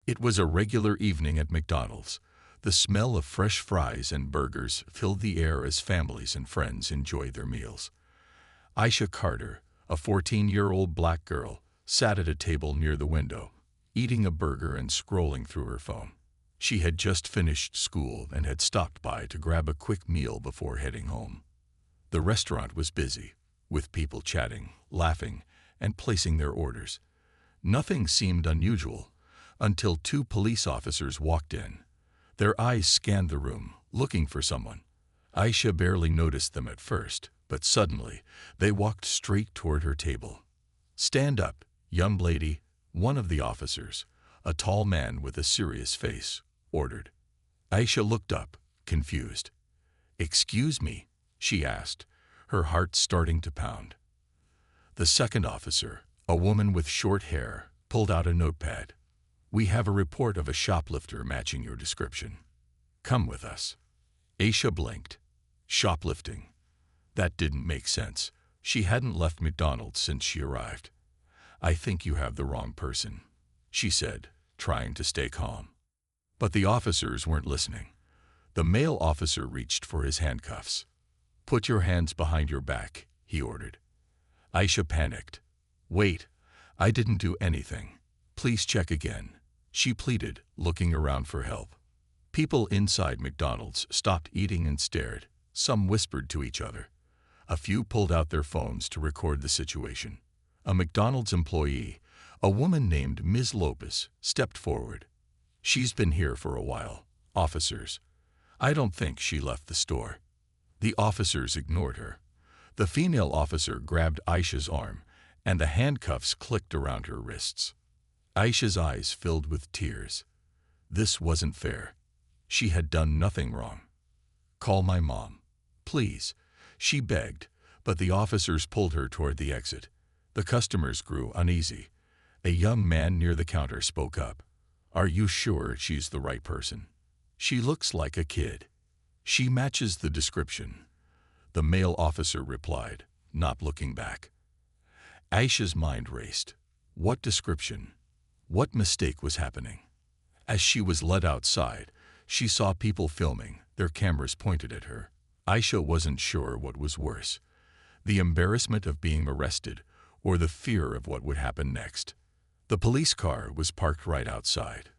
It was a regular evening at McDonald's. The smell of fresh fries and burgers filled the air as families and friends enjoyed their meals. Aisha Carter, a 14-year-old black girl, sat at a table near the window, eating a burger and scrolling through her phone. She had just finished school and had stopped by to grab a quick meal before heading home. The restaurant was busy, with people chatting, laughing, and placing their orders. Nothing seemed unusual until two police officers walked in. Their eyes scanned the room, looking for someone. Aisha barely noticed them at first, but suddenly they walked straight toward her table. "Stand up, young lady," one of the officers, a tall man with a serious face, ordered. Aisha looked up, confused. "Excuse me?" she asked, her heart starting to pound. The second officer, a woman with short hair, pulled out a notepad. "We have a report of a shoplifter matching your description. Come with us." Aisha blinked. Shoplifting. That didn't make sense. She hadn't left McDonald's since she arrived. "I think you have the wrong person," she said, trying to stay calm. But the officers weren't listening. The male officer reached for his handcuffs. "Put your hands behind your back," he ordered. Aisha panicked. "Wait, I didn't do anything. Please check again," she pleaded, looking around for help. People inside McDonald's stopped eating and stared. Some whispered to each other. A few pulled out their phones to record the situation. A McDonald's employee, a woman named Ms. Lopez, stepped forward. "She's been here for a while, officers. I don't think she left the store." The officers ignored her. The female officer grabbed Aisha's arm, and the handcuffs clicked around her wrists. Aisha's eyes filled with tears. This wasn't fair. She had done nothing wrong. "Call my mom, please," she begged, but the officers pulled her toward the exit. The customers grew uneasy. A young man near the counter spoke up. "Are you sure she's the right person? She looks like a kid." "She matches the description," the male officer replied, not looking back. Aisha's mind raced. What description? What mistake was happening? As she was led outside, she saw people filming, their cameras pointed at her. Aisha wasn't sure what was worse, the embarrassment of being arrested or the fear of what would happen next. The police car was parked right outside.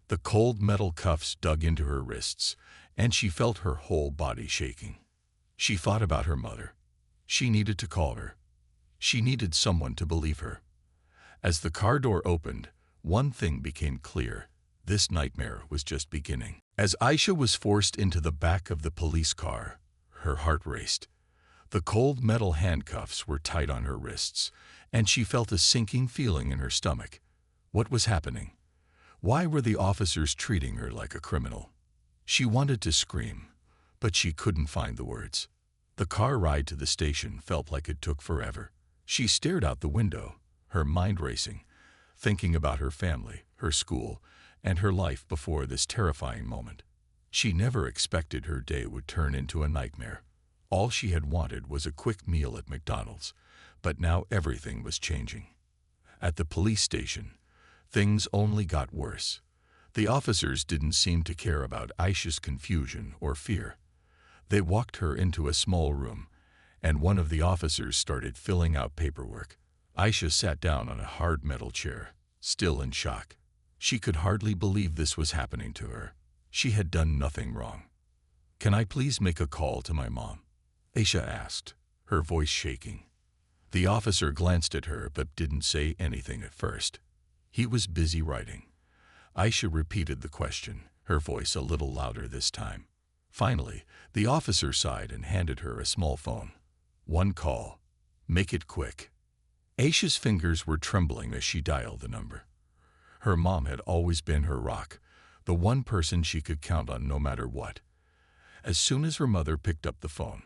The cold metal cuffs dug into her wrists, and she felt her whole body shaking. She thought about her mother. She needed to call her. She needed someone to believe her. As the car door opened, one thing became clear. This nightmare was just beginning. As Aisha was forced into the back of the police car, her heart raced. The cold metal handcuffs were tight on her wrists, and she felt a sinking feeling in her stomach. What was happening? Why were the officers treating her like a criminal? She wanted to scream, but she couldn't find the words. The car ride to the station felt like it took forever. She stared out the window, her mind racing, thinking about her family, her school, and her life before this terrifying moment. She never expected her day would turn into a nightmare. All she had wanted was a quick meal at McDonald's, but now everything was changing. At the police station, things only got worse. The officers didn't seem to care about Aisha's confusion or fear. They walked her into a small room, and one of the officers started filling out paperwork. Aisha sat down on a hard metal chair, still in shock. She could hardly believe this was happening to her. She had done nothing wrong. "Can I please make a call to my mom?" Aisha asked, her voice shaking. The officer glanced at her but didn't say anything at first. He was busy writing. Aisha repeated the question, her voice a little louder this time. Finally, the officer sighed and handed her a small phone. "One call. Make it quick." Aisha's fingers were trembling as she dialed the number. Her mom had always been her rock, the one person she could count on no matter what. As soon as her mother picked up the phone,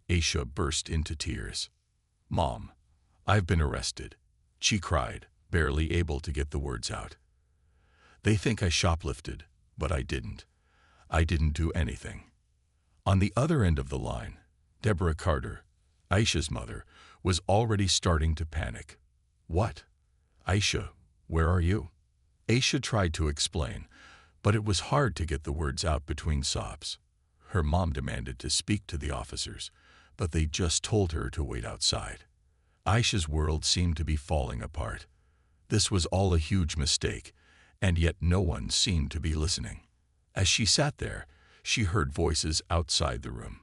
Aisha burst into tears. "Mom, I've been arrested," she cried, barely able to get the words out. "They think I shoplifted, but I didn't. I didn't do anything." On the other end of the line, Deborah Carter, Aisha's mother, was already starting to panic. "What? Aisha, where are you?" Aisha tried to explain, but it was hard to get the words out between sobs. Her mom demanded to speak to the officers, but they just told her to wait outside. Aisha's world seemed to be falling apart. This was all a huge mistake, and yet no one seemed to be listening. As she sat there, she heard voices outside the room.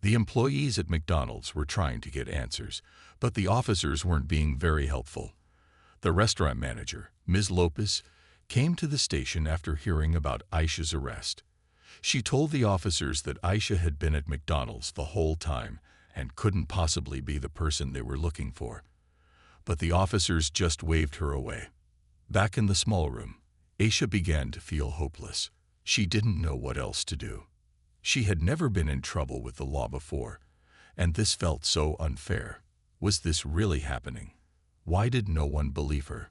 The employees at McDonald's were trying to get answers, but the officers weren't being very helpful. The restaurant manager, Ms. Lopez, came to the station after hearing about Aisha's arrest. She told the officers that Aisha had been at McDonald's the whole time and couldn't possibly be the person they were looking for. But the officers just waved her away. Back in the small room, Aisha began to feel hopeless. She didn't know what else to do. She had never been in trouble with the law before, and this felt so unfair. Was this really happening? Why did no one believe her?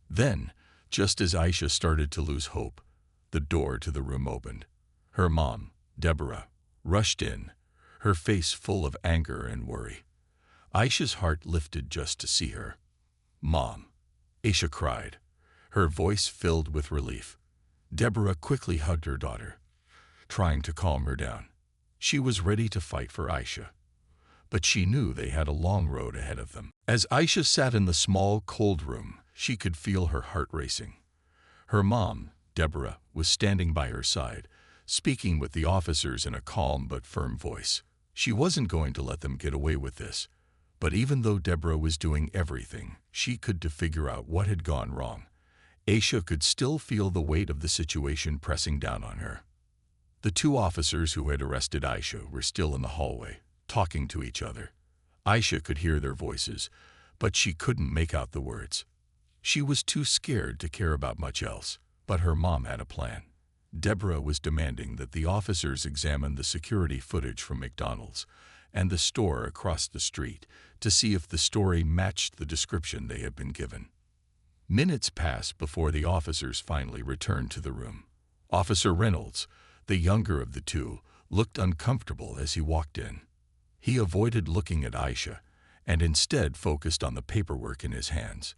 Then, just as Aisha started to lose hope, the door to the room opened. Her mom, Deborah, rushed in, her face full of anger and worry. Aisha's heart lifted just to see her. "Mom," Aisha cried, her voice filled with relief. Deborah quickly hugged her daughter, trying to calm her down. She was ready to fight for Aisha, but she knew they had a long road ahead of them. As Aisha sat in the small, cold room, she could feel her heart racing. Her mom, Deborah, was standing by her side, speaking with the officers in a calm but firm voice. She wasn't going to let them get away with this, but even though Deborah was doing everything she could to figure out what had gone wrong, Aisha could still feel the weight of the situation pressing down on her. The two officers who had arrested Aisha were still in the hallway, talking to each other. Aisha could hear their voices, but she couldn't make out the words. She was too scared to care about much else, but her mom had a plan. Deborah was demanding that the officers examine the security footage from McDonald's and the store across the street to see if the story matched the description they had been given. Minutes passed before the officers finally returned to the room. Officer Reynolds, the younger of the two, looked uncomfortable as he walked in. He avoided looking at Aisha and instead focused on the paperwork in his hands.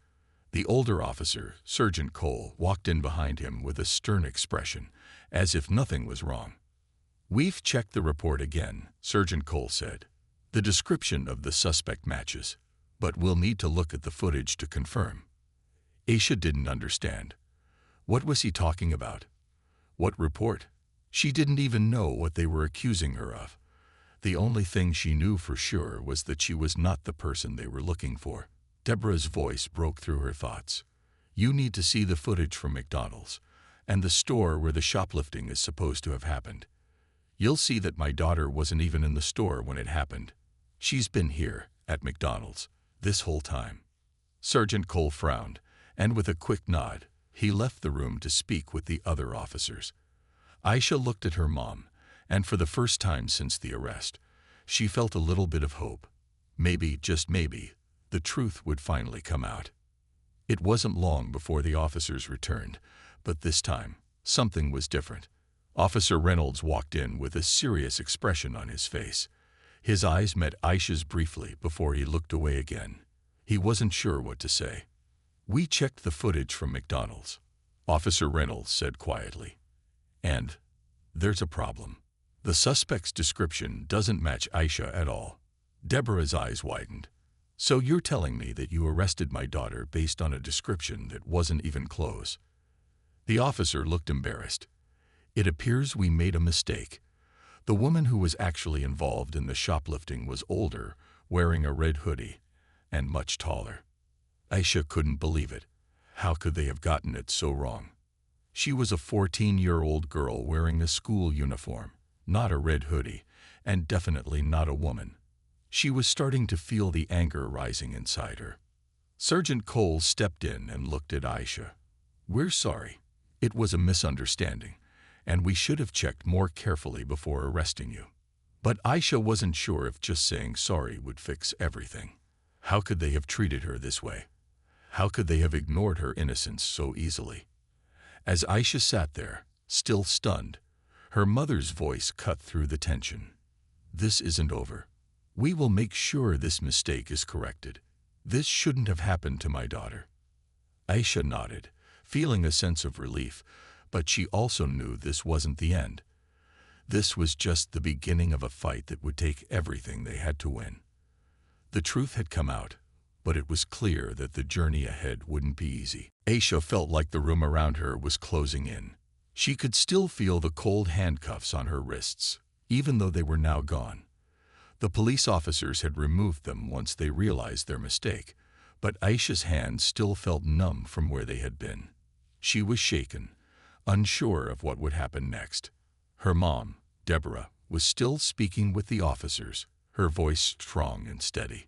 The older officer, Sergeant Cole, walked in behind him with a stern expression, as if nothing was wrong. "We've checked the report again," Sergeant Cole said. "The description of the suspect matches, but we'll need to look at the footage to confirm." Aisha didn't understand. What was he talking about? What report? She didn't even know what they were accusing her of. The only thing she knew for sure was that she was not the person they were looking for. Deborah's voice broke through her thoughts. "You need to see the footage from McDonald's and the store where the shoplifting is supposed to have happened. You'll see that my daughter wasn't even in the store when it happened. She's been here, at McDonald's, this whole time." Sergeant Cole frowned, and with a quick nod, he left the room to speak with the other officers. Aisha looked at her mom, and for the first time since the arrest, she felt a little bit of hope. Maybe, just maybe, the truth would finally come out. It wasn't long before the officers returned, but this time, something was different. Officer Reynolds walked in with a serious expression on his face. His eyes met Aisha's briefly before he looked away again. He wasn't sure what to say. "We checked the footage from McDonald's," Officer Reynolds said quietly. "And there's a problem. The suspect's description doesn't match Aisha at all." Deborah's eyes widened. "So you're telling me that you arrested my daughter based on a description that wasn't even close?" The officer looked embarrassed. "It appears we made a mistake. The woman who was actually involved in the shoplifting was older, wearing a red hoodie, and much taller." Aisha couldn't believe it. How could they have gotten it so wrong? She was a 14-year-old girl wearing a school uniform, not a red hoodie, and definitely not a woman. She was starting to feel the anger rising inside her. Sergeant Cole stepped in and looked at Aisha. "We're sorry. It was a misunderstanding, and we should have checked more carefully before arresting you." But Aisha wasn't sure if just saying sorry would fix everything. How could they have treated her this way? How could they have ignored her innocence so easily? As Aisha sat there, still stunned, her mother's voice cut through the tension. "This isn't over. We will make sure this mistake is corrected. This shouldn't have happened to my daughter." Aisha nodded, feeling a sense of relief, but she also knew this wasn't the end. This was just the beginning of a fight that would take everything they had to win. The truth had come out, but it was clear that the journey ahead wouldn't be easy. Aisha felt like the room around her was closing in. She could still feel the cold handcuffs on her wrists, even though they were now gone. The police officers had removed them once they realized their mistake, but Aisha's hands still felt numb from where they had been. She was shaken, unsure of what would happen next. Her mom, Deborah, was still speaking with the officers, her voice strong and steady.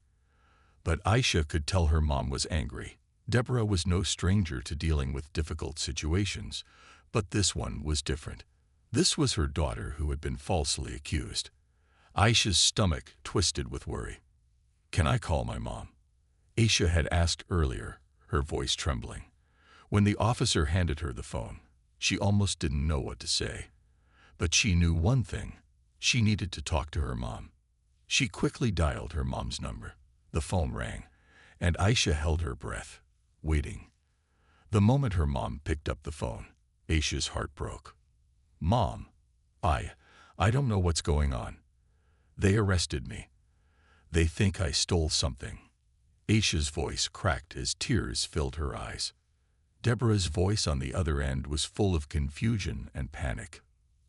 But Aisha could tell her mom was angry. Deborah was no stranger to dealing with difficult situations, but this one was different. This was her daughter who had been falsely accused. Aisha's stomach twisted with worry. "Can I call my mom?" Aisha had asked earlier, her voice trembling. When the officer handed her the phone, she almost didn't know what to say. But she knew one thing: she needed to talk to her mom. She quickly dialed her mom's number. The phone rang, and Aisha held her breath, waiting. The moment her mom picked up the phone, Aisha's heart broke. "Mom, I don't know what's going on. They arrested me. They think I stole something." Aisha's voice cracked as tears filled her eyes. Deborah's voice on the other end was full of confusion and panic.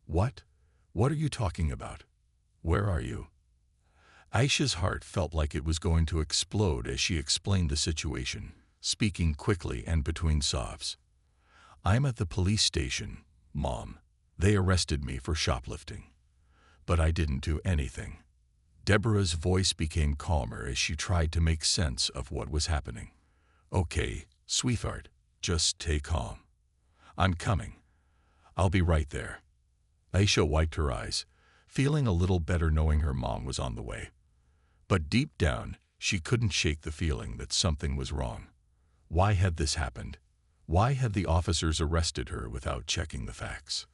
"What? What are you talking about? Where are you?" Aisha's heart felt like it was going to explode as she explained the situation, speaking quickly and between sobs. "I'm at the police station, Mom. They arrested me for shoplifting. But I didn't do anything." Deborah's voice became calmer as she tried to make sense of what was happening. "Okay, sweetheart, just stay calm. I'm coming. I'll be right there." Aisha wiped her eyes, feeling a little better knowing her mom was on the way. But deep down, she couldn't shake the feeling that something was wrong. Why had this happened? Why had the officers arrested her without checking the facts?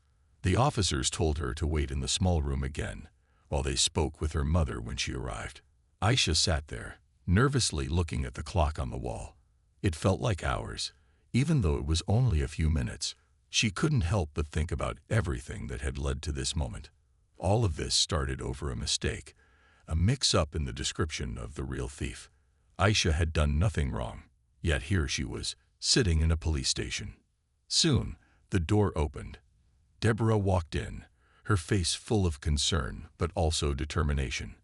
The officers told her to wait in the small room again, while they spoke with her mother when she arrived. Aisha sat there, nervously looking at the clock on the wall. It felt like hours, even though it was only a few minutes. She couldn't help but think about everything that had led to this moment. All of this started over a mistake, a mix-up in the description of the real thief. Aisha had done nothing wrong, yet here she was, sitting in a police station. Soon, the door opened. Deborah walked in, her face full of concern but also determination.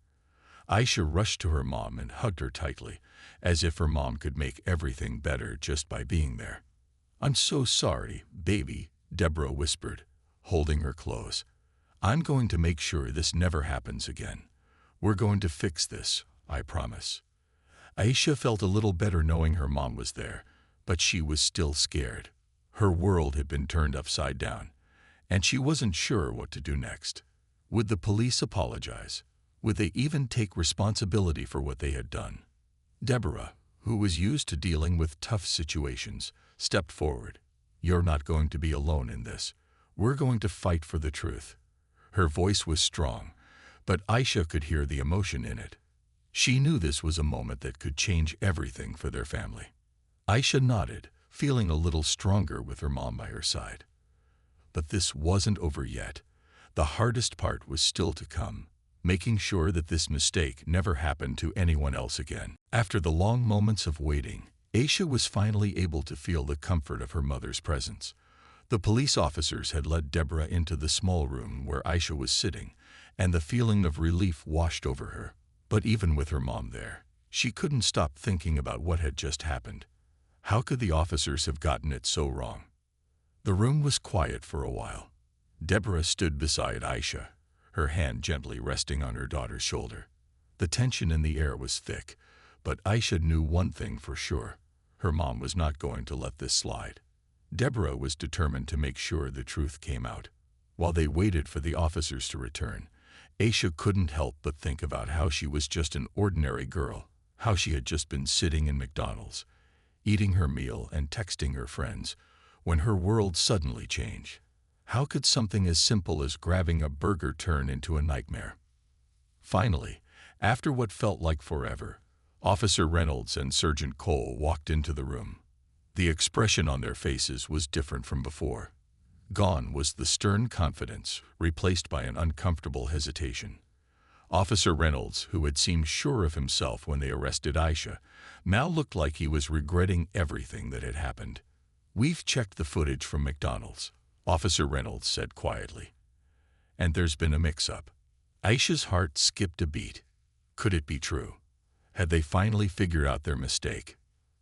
Aisha rushed to her mom and hugged her tightly, as if her mom could make everything better just by being there. "I'm so sorry, baby," Deborah whispered, holding her close. "I'm going to make sure this never happens again. We're going to fix this, I promise." Aisha felt a little better knowing her mom was there, but she was still scared. Her world had been turned upside down, and she wasn't sure what to do next. Would the police apologize? Would they even take responsibility for what they had done? Deborah, who was used to dealing with tough situations, stepped forward. "You're not going to be alone in this. We're going to fight for the truth." Her voice was strong, but Aisha could hear the emotion in it. She knew this was a moment that could change everything for their family. Aisha nodded, feeling a little stronger with her mom by her side. But this wasn't over yet. The hardest part was still to come, making sure that this mistake never happened to anyone else again. After the long moments of waiting, Aisha was finally able to feel the comfort of her mother's presence. The police officers had led Deborah into the small room where Aisha was sitting, and the feeling of relief washed over her. But even with her mom there, she couldn't stop thinking about what had just happened. How could the officers have gotten it so wrong? The room was quiet for a while. Deborah stood beside Aisha, her hand gently resting on her daughter's shoulder. The tension in the air was thick, but Aisha knew one thing for sure: her mom was not going to let this slide. Deborah was determined to make sure the truth came out. While they waited for the officers to return, Aisha couldn't help but think about how she was just an ordinary girl, how she had just been sitting in McDonald's, eating her meal and texting her friends, when her world suddenly changed. How could something as simple as grabbing a burger turn into a nightmare? Finally, after what felt like forever, Officer Reynolds and Sergeant Cole walked into the room. The expression on their faces was different from before. Gone was the stern confidence, replaced by an uncomfortable hesitation. Officer Reynolds, who had seemed sure of himself when they arrested Aisha, now looked like he was regretting everything that had happened. "We've checked the footage from McDonald's," Officer Reynolds said quietly. "And there's been a mix-up." Aisha's heart skipped a beat. Could it be true? Had they finally figured out their mistake?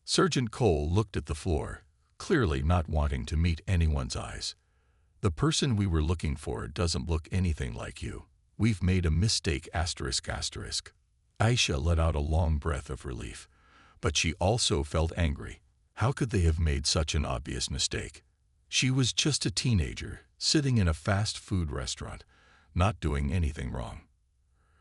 Sergeant Cole looked at the floor, clearly not wanting to meet anyone's eyes. "The person we were looking for doesn't look anything like you. We've made a mistake ****. Aisha let out a long breath of relief, but she also felt angry. How could they have made such an obvious mistake? She was just a teenager, sitting in a fast food restaurant, not doing anything wrong.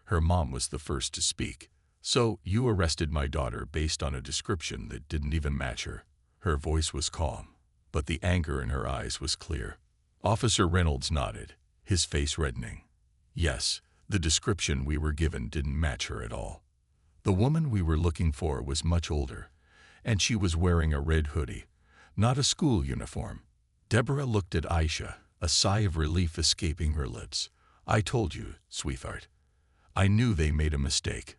Her mom was the first to speak. "So, you arrested my daughter based on a description that didn't even match her." Her voice was calm, but the anger in her eyes was clear. Officer Reynolds nodded, his face reddening. "Yes, the description we were given didn't match her at all. The woman we were looking for was much older, and she was wearing a red hoodie, not a school uniform." Deborah looked at Aisha, a sigh of relief escaping her lips. "I told you, sweetheart. I knew they made a mistake."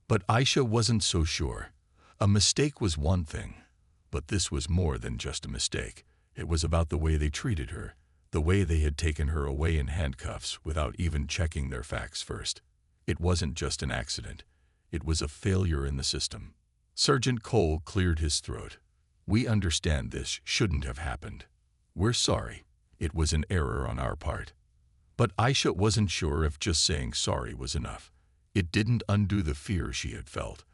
But Aisha wasn't so sure. A mistake was one thing, but this was more than just a mistake. It was about the way they treated her, the way they had taken her away in handcuffs without even checking their facts first. It wasn't just an accident. It was a failure in the system. Sergeant Cole cleared his throat. "We understand this shouldn't have happened. We're sorry. It was an error on our part." But Aisha wasn't sure if just saying sorry was enough. It didn't undo the fear she had felt,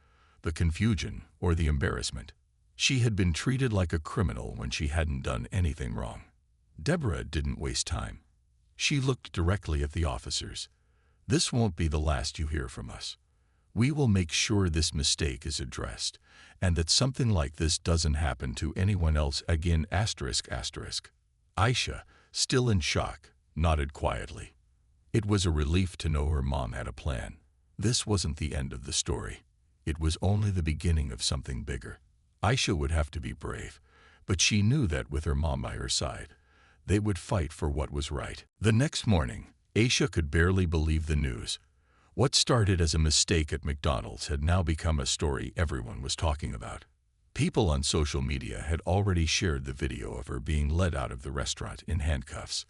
the confusion, or the embarrassment. She had been treated like a criminal when she hadn't done anything wrong. Deborah didn't waste time. She looked directly at the officers. "This won't be the last you hear from us. We will make sure this mistake is addressed, and that something like this doesn't happen to anyone else again ****. Aisha, still in shock, nodded quietly. It was a relief to know her mom had a plan. This wasn't the end of the story. It was only the beginning of something bigger. Aisha would have to be brave, but she knew that with her mom by her side, they would fight for what was right. The next morning, Aisha could barely believe the news. What started as a mistake at McDonald's had now become a story everyone was talking about. People on social media had already shared the video of her being led out of the restaurant in handcuffs.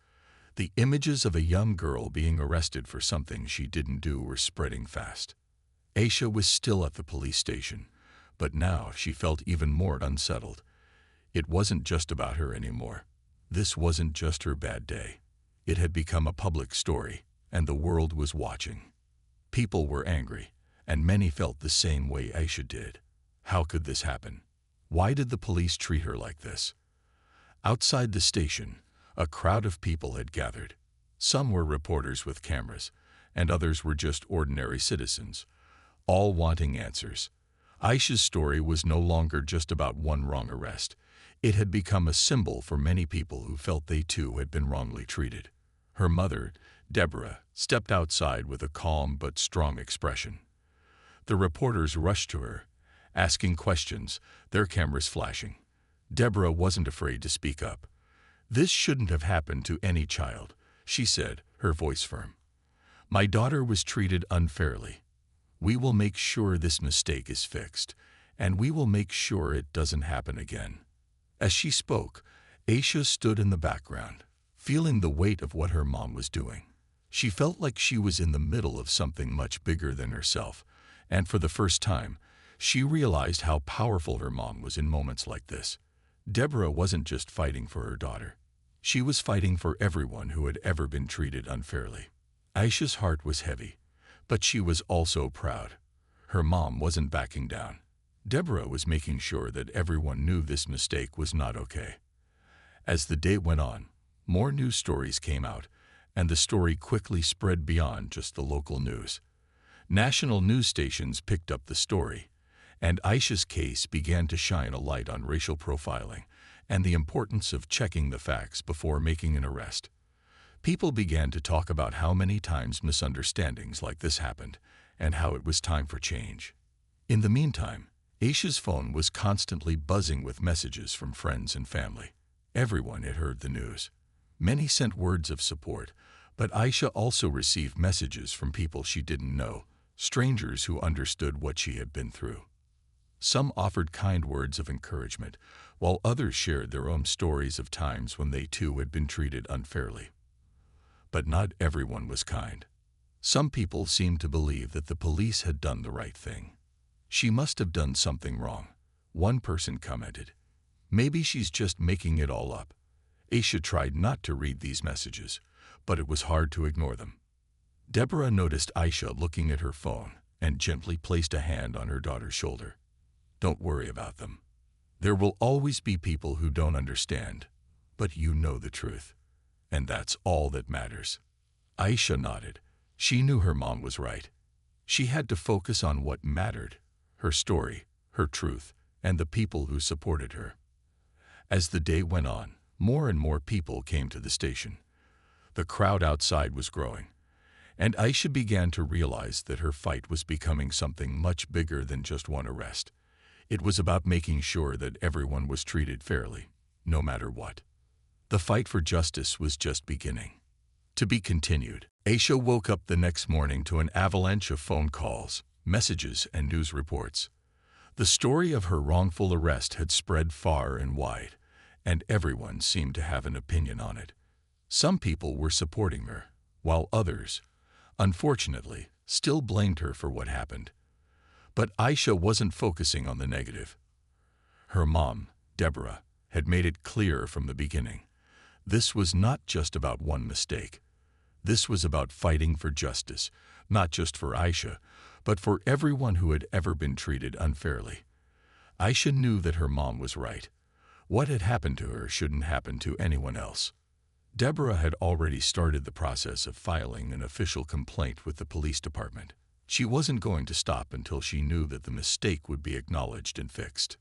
The images of a young girl being arrested for something she didn't do were spreading fast. Aisha was still at the police station, but now she felt even more unsettled. It wasn't just about her anymore. This wasn't just her bad day. It had become a public story, and the world was watching. People were angry, and many felt the same way Aisha did. How could this happen? Why did the police treat her like this? Outside the station, a crowd of people had gathered. Some were reporters with cameras, and others were just ordinary citizens, all wanting answers. Aisha's story was no longer just about one wrong arrest. It had become a symbol for many people who felt they too had been wrongly treated. Her mother, Deborah, stepped outside with a calm but strong expression. The reporters rushed to her, asking questions, their cameras flashing. Deborah wasn't afraid to speak up. "This shouldn't have happened to any child," she said, her voice firm. "My daughter was treated unfairly. We will make sure this mistake is fixed, and we will make sure it doesn't happen again." As she spoke, Aisha stood in the background, feeling the weight of what her mom was doing. She felt like she was in the middle of something much bigger than herself, and for the first time, she realized how powerful her mom was in moments like this. Deborah wasn't just fighting for her daughter. She was fighting for everyone who had ever been treated unfairly. Aisha's heart was heavy, but she was also proud. Her mom wasn't backing down. Deborah was making sure that everyone knew this mistake was not okay. As the day went on, more news stories came out, and the story quickly spread beyond just the local news. National news stations picked up the story, and Aisha's case began to shine a light on racial profiling and the importance of checking the facts before making an arrest. People began to talk about how many times misunderstandings like this happened and how it was time for change. In the meantime, Aisha's phone was constantly buzzing with messages from friends and family. Everyone had heard the news. Many sent words of support, but Aisha also received messages from people she didn't know, strangers who understood what she had been through. Some offered kind words of encouragement, while others shared their own stories of times when they too had been treated unfairly. But not everyone was kind. Some people seemed to believe that the police had done the right thing. She must have done something wrong. One person commented, "Maybe she's just making it all up." Aisha tried not to read these messages, but it was hard to ignore them. Deborah noticed Aisha looking at her phone and gently placed a hand on her daughter's shoulder. "Don't worry about them. There will always be people who don't understand, but you know the truth, and that's all that matters." Aisha nodded. She knew her mom was right. She had to focus on what mattered, her story, her truth, and the people who supported her. As the day went on, more and more people came to the station. The crowd outside was growing, and Aisha began to realize that her fight was becoming something much bigger than just one arrest. It was about making sure that everyone was treated fairly, no matter what. The fight for justice was just beginning. To be continued. Aisha woke up the next morning to an avalanche of phone calls, messages, and news reports. The story of her wrongful arrest had spread far and wide, and everyone seemed to have an opinion on it. Some people were supporting her, while others, unfortunately, still blamed her for what happened. But Aisha wasn't focusing on the negative. Her mom, Deborah, had made it clear from the beginning. This was not just about one mistake. This was about fighting for justice, not just for Aisha, but for everyone who had ever been treated unfairly. Aisha knew that her mom was right. What had happened to her shouldn't happen to anyone else. Deborah had already started the process of filing an official complaint with the police department. She wasn't going to stop until she knew that the mistake would be acknowledged and fixed.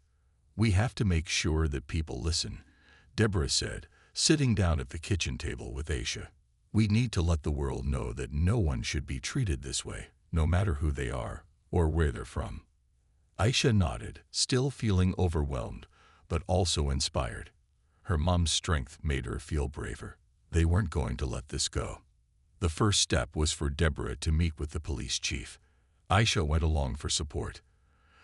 "We have to make sure that people listen," Deborah said, sitting down at the kitchen table with Aisha. "We need to let the world know that no one should be treated this way, no matter who they are or where they're from." Aisha nodded, still feeling overwhelmed, but also inspired. Her mom's strength made her feel braver. They weren't going to let this go. The first step was for Deborah to meet with the police chief. Aisha went along for support.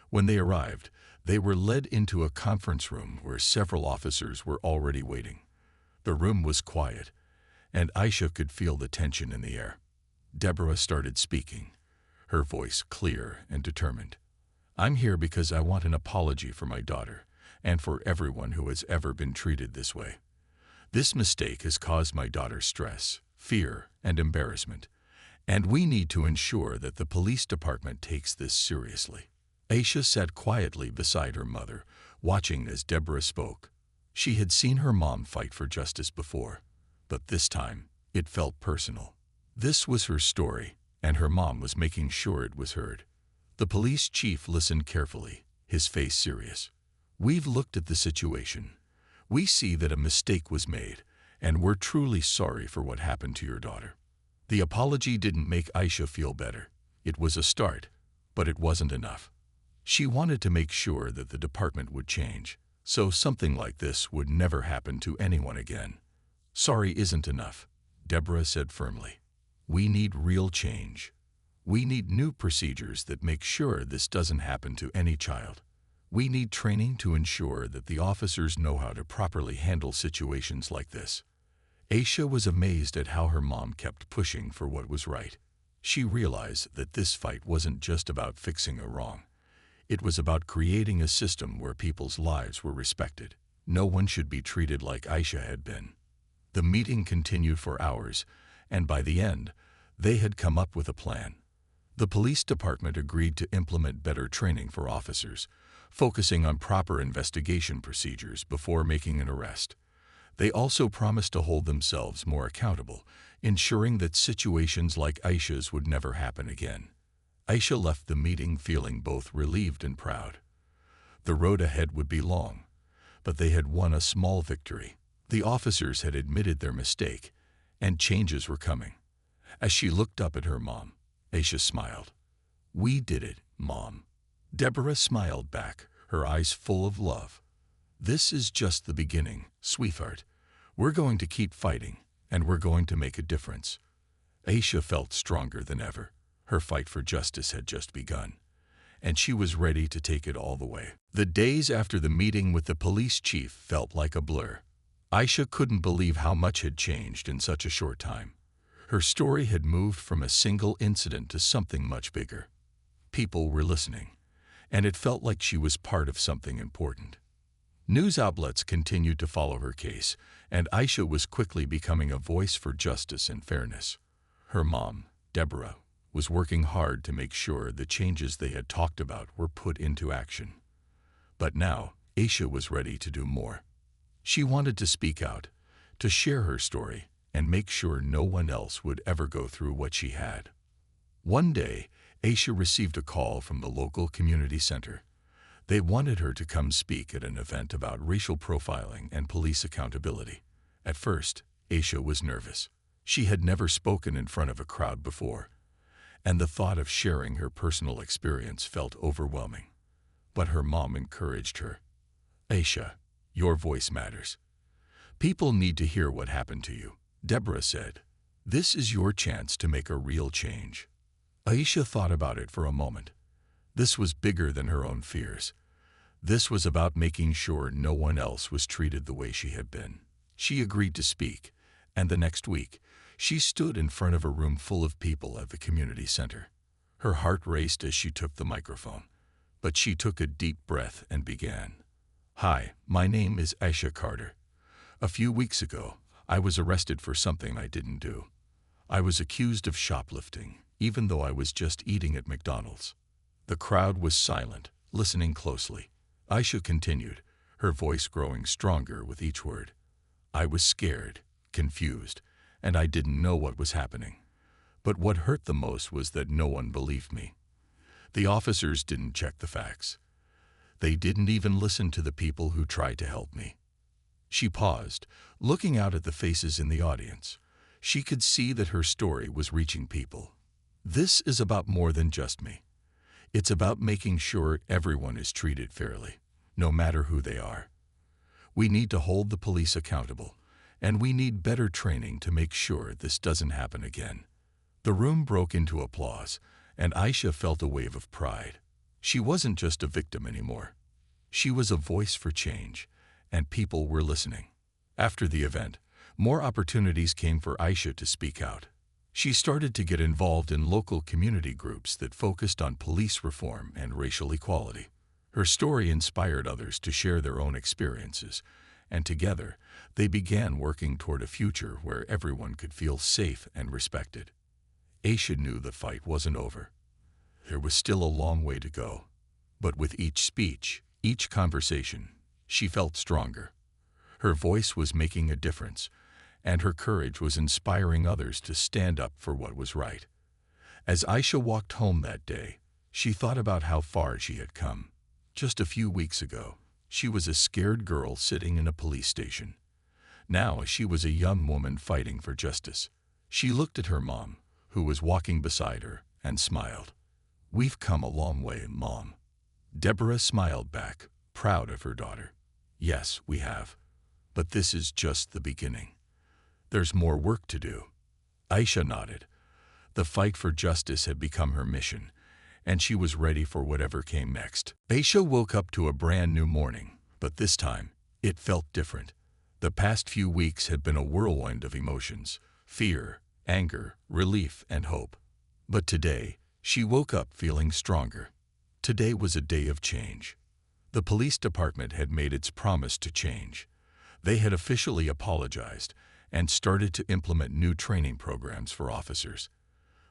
When they arrived, they were led into a conference room where several officers were already waiting. The room was quiet, and Aisha could feel the tension in the air. Deborah started speaking, her voice clear and determined. "I'm here because I want an apology for my daughter and for everyone who has ever been treated this way. This mistake has caused my daughter stress, fear, and embarrassment, and we need to ensure that the police department takes this seriously." Aisha sat quietly beside her mother, watching as Deborah spoke. She had seen her mom fight for justice before, but this time it felt personal. This was her story, and her mom was making sure it was heard. The police chief listened carefully, his face serious. "We've looked at the situation. We see that a mistake was made, and we're truly sorry for what happened to your daughter." The apology didn't make Aisha feel better. It was a start, but it wasn't enough. She wanted to make sure that the department would change, so something like this would never happen to anyone again. "Sorry isn't enough," Deborah said firmly. "We need real change. We need new procedures that make sure this doesn't happen to any child. We need training to ensure that the officers know how to properly handle situations like this." Aisha was amazed at how her mom kept pushing for what was right. She realized that this fight wasn't just about fixing a wrong. It was about creating a system where people's lives were respected. No one should be treated like Aisha had been. The meeting continued for hours, and by the end, they had come up with a plan. The police department agreed to implement better training for officers, focusing on proper investigation procedures before making an arrest. They also promised to hold themselves more accountable, ensuring that situations like Aisha's would never happen again. Aisha left the meeting feeling both relieved and proud. The road ahead would be long, but they had won a small victory. The officers had admitted their mistake, and changes were coming. As she looked up at her mom, Aisha smiled. "We did it, Mom. Deborah smiled back, her eyes full of love. This is just the beginning, sweetheart. We're going to keep fighting, and we're going to make a difference. Aisha felt stronger than ever. Her fight for justice had just begun, and she was ready to take it all the way. The days after the meeting with the police chief felt like a blur. Aisha couldn't believe how much had changed in such a short time. Her story had moved from a single incident to something much bigger. People were listening, and it felt like she was part of something important. News outlets continued to follow her case, and Aisha was quickly becoming a voice for justice and fairness. Her mom, Deborah, was working hard to make sure the changes they had talked about were put into action. But now, Aisha was ready to do more. She wanted to speak out, to share her story, and make sure no one else would ever go through what she had. One day, Aisha received a call from the local community center. They wanted her to come speak at an event about racial profiling and police accountability. At first, Aisha was nervous. She had never spoken in front of a crowd before, and the thought of sharing her personal experience felt overwhelming. But her mom encouraged her. "Aisha, your voice matters. People need to hear what happened to you," Deborah said. "This is your chance to make a real change." Aisha thought about it for a moment. This was bigger than her own fears. This was about making sure no one else was treated the way she had been. She agreed to speak, and the next week, she stood in front of a room full of people at the community center. Her heart raced as she took the microphone, but she took a deep breath and began. "Hi, my name is Aisha Carter. A few weeks ago, I was arrested for something I didn't do. I was accused of shoplifting, even though I was just eating at McDonald's." The crowd was silent, listening closely. Aisha continued, her voice growing stronger with each word. "I was scared, confused, and I didn't know what was happening. But what hurt the most was that no one believed me. The officers didn't check the facts. They didn't even listen to the people who tried to help me." She paused, looking out at the faces in the audience. She could see that her story was reaching people. "This is about more than just me. It's about making sure everyone is treated fairly, no matter who they are. We need to hold the police accountable, and we need better training to make sure this doesn't happen again." The room broke into applause, and Aisha felt a wave of pride. She wasn't just a victim anymore. She was a voice for change, and people were listening. After the event, more opportunities came for Aisha to speak out. She started to get involved in local community groups that focused on police reform and racial equality. Her story inspired others to share their own experiences, and together, they began working toward a future where everyone could feel safe and respected. Aisha knew the fight wasn't over. There was still a long way to go. But with each speech, each conversation, she felt stronger. Her voice was making a difference, and her courage was inspiring others to stand up for what was right. As Aisha walked home that day, she thought about how far she had come. Just a few weeks ago, she was a scared girl sitting in a police station. Now she was a young woman fighting for justice. She looked at her mom, who was walking beside her, and smiled. "We've come a long way, Mom." Deborah smiled back, proud of her daughter. "Yes, we have. But this is just the beginning. There's more work to do." Aisha nodded. The fight for justice had become her mission, and she was ready for whatever came next. Aisha woke up to a brand new morning, but this time, it felt different. The past few weeks had been a whirlwind of emotions: fear, anger, relief, and hope. But today, she woke up feeling stronger. Today was a day of change. The police department had made its promise to change. They had officially apologized and started to implement new training programs for officers.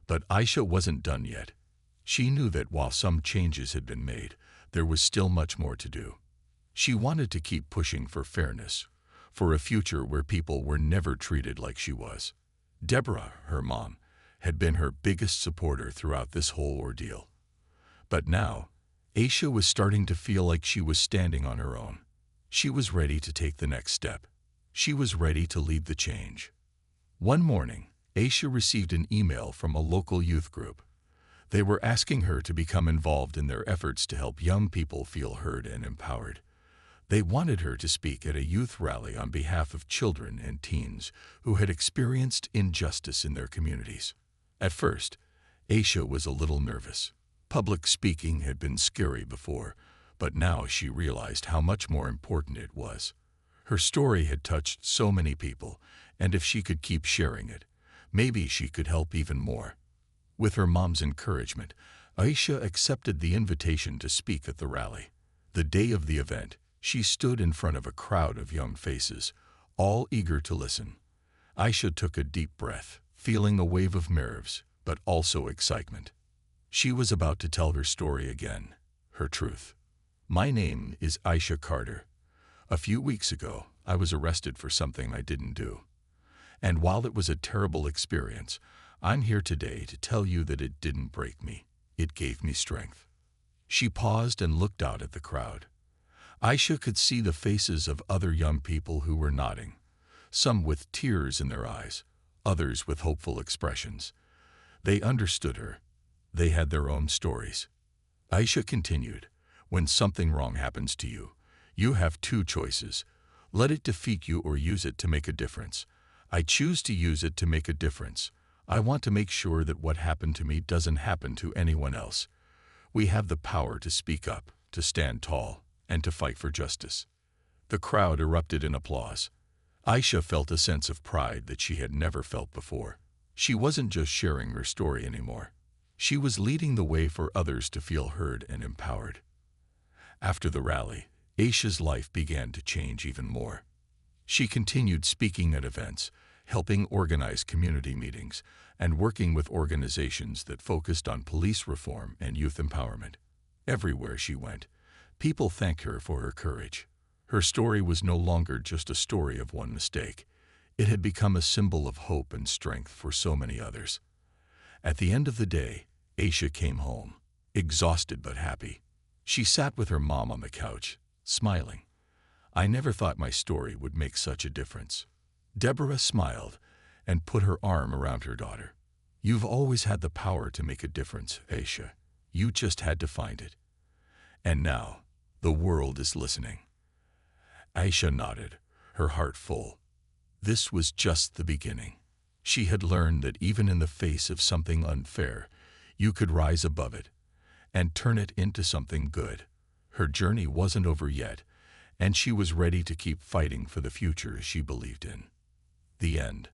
But Aisha wasn't done yet. She knew that while some changes had been made, there was still much more to do. She wanted to keep pushing for fairness, for a future where people were never treated like she was. Deborah, her mom, had been her biggest supporter throughout this whole ordeal. But now, Aisha was starting to feel like she was standing on her own. She was ready to take the next step. She was ready to lead the change. One morning, Aisha received an email from a local youth group. They were asking her to become involved in their efforts to help young people feel heard and empowered. They wanted her to speak at a youth rally on behalf of children and teens who had experienced injustice in their communities. At first, Aisha was a little nervous. Public speaking had been scary before, but now she realized how much more important it was. Her story had touched so many people, and if she could keep sharing it, maybe she could help even more. With her mom's encouragement, Aisha accepted the invitation to speak at the rally. The day of the event, she stood in front of a crowd of young faces, all eager to listen. Aisha took a deep breath, feeling a wave of nerves, but also excitement. She was about to tell her story again, her truth. My name is Aisha Carter. A few weeks ago, I was arrested for something I didn't do. And while it was a terrible experience, I'm here today to tell you that it didn't break me. It gave me strength. She paused and looked out at the crowd. Aisha could see the faces of other young people who were nodding, some with tears in their eyes, others with hopeful expressions. They understood her. They had their own stories. Aisha continued, "When something wrong happens to you, you have two choices. Let it defeat you or use it to make a difference. I choose to use it to make a difference. I want to make sure that what happened to me doesn't happen to anyone else. We have the power to speak up, to stand tall, and to fight for justice." The crowd erupted in applause. Aisha felt a sense of pride that she had never felt before. She wasn't just sharing her story anymore. She was leading the way for others to feel heard and empowered. After the rally, Aisha's life began to change even more. She continued speaking at events, helping organize community meetings, and working with organizations that focused on police reform and youth empowerment. Everywhere she went, people thanked her for her courage. Her story was no longer just a story of one mistake. It had become a symbol of hope and strength for so many others. At the end of the day, Aisha came home, exhausted but happy. She sat with her mom on the couch, smiling. "I never thought my story would make such a difference." Deborah smiled and put her arm around her daughter. "You've always had the power to make a difference, Aisha. You just had to find it. And now, the world is listening." Aisha nodded, her heart full. This was just the beginning. She had learned that even in the face of something unfair, you could rise above it and turn it into something good. Her journey wasn't over yet, and she was ready to keep fighting for the future she believed in. The end.